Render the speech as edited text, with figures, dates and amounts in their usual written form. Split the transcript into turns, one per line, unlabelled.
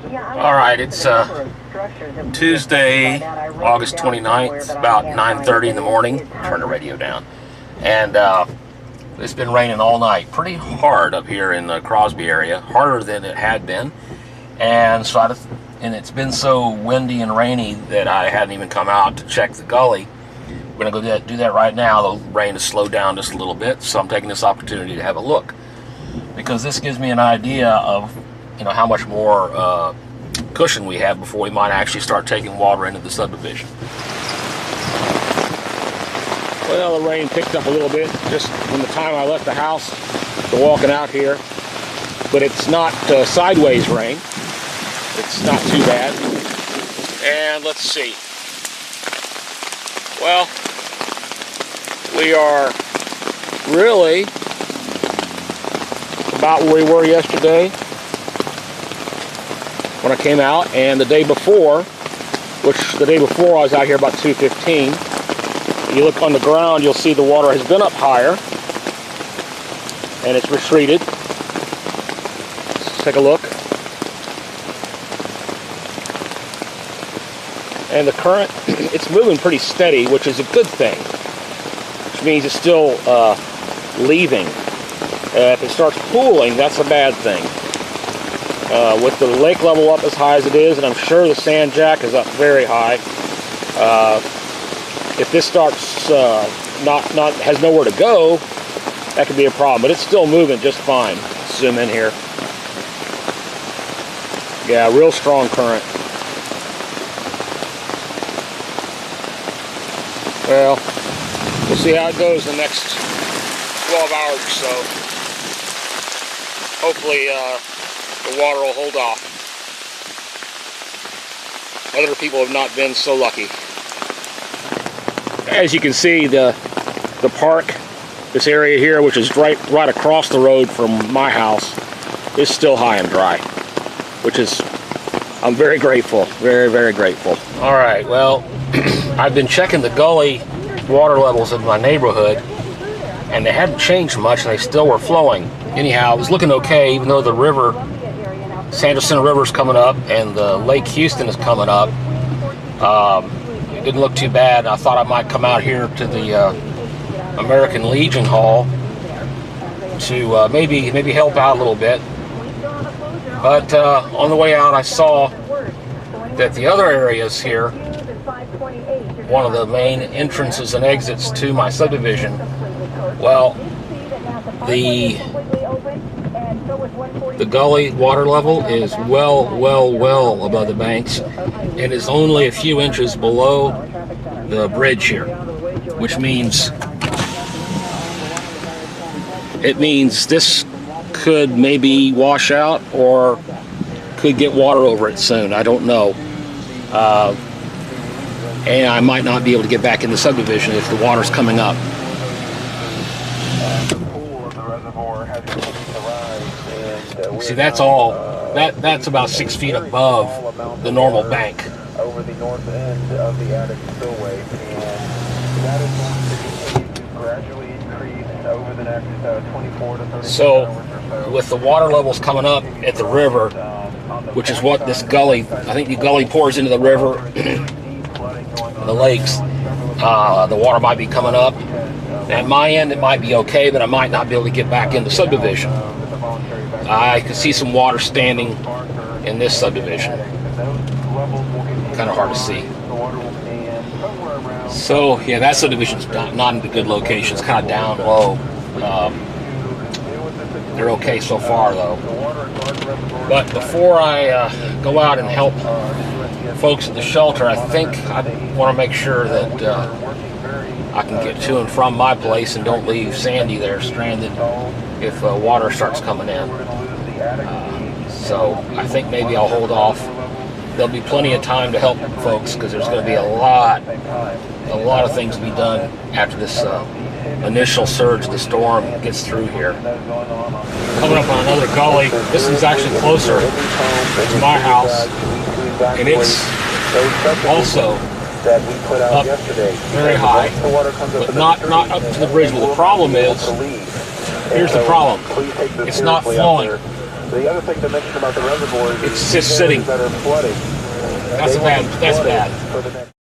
All right, it's Tuesday, August 29th, about 9:30 in the morning. Turn the radio down. And it's been raining all night, pretty hard up here in the Crosby area, harder than it had been. And so it's been so windy and rainy that I hadn't even come out to check the gully. We're going to go do that right now. The rain has slowed down just a little bit, so I'm taking this opportunity to have a look, because this gives me an idea of how much more cushion we have before we might actually start taking water into the subdivision. Well, the rain picked up a little bit just from the time I left the house to walking out here, but it's not sideways rain. It's not too bad. And let's see. Well, we are really about where we were yesterday when I came out, and the day before, I was out here about 2:15. You look on the ground, you'll see the water has been up higher and it's retreated. Let's take a look. And the current, it's moving pretty steady, which is a good thing, which means it's still leaving. If it starts pooling, that's a bad thing. With the lake level up as high as it is, and I'm sure the sand jack is up very high, if this starts has nowhere to go, that could be a problem. But it's still moving just fine. Zoom in here. Yeah, real strong current. Well, we'll see how it goes the next 12 hours or so. Hopefully the water will hold off. Other people have not been so lucky. As you can see, the park, this area here, which is right across the road from my house, is still high and dry, which is, I'm very grateful, very, very grateful. All right, well, I've been checking the gully water levels in my neighborhood, and they hadn't changed much, and they still were flowing. Anyhow, it was looking okay, even though the river, Sanderson River's coming up, and the Lake Houston is coming up. It didn't look too bad. I thought I might come out here to the American Legion Hall to maybe help out a little bit. But on the way out, I saw that the other areas here, one of the main entrances and exits to my subdivision, well, the gully water level is well above the banks, and is only a few inches below the bridge here, which means this could maybe wash out or could get water over it soon. I don't know. And I might not be able to get back in the subdivision if the water's coming up. See, that's all. That's about 6 feet above the normal bank. Over the north end of the attic spillway, and that is going to gradually increase over the next 24 to 30 so, with the water levels coming up at the river, which is what this gully, I think the gully pours into the river, the lakes, the water might be coming up. At my end, it might be okay, but I might not be able to get back in the subdivision. I could see some water standing in this subdivision. Kind of hard to see. So yeah, that subdivision's not in a good location. It's kind of down low. They're okay so far though. But before I go out and help folks at the shelter, I think I want to make sure that I can get to and from my place and don't leave Sandy there stranded if water starts coming in. So I think maybe I'll hold off. There'll be plenty of time to help folks, because there's going to be a lot of things to be done after this initial surge of the storm gets through here. Coming up on another gully. This is actually closer to my house, and it's also up very high, but not up to the bridge. But the problem is, here's the problem: it's not flowing.
The other thing to mention about the reservoir is
it's just sitting.
that are flooding.
That's bad.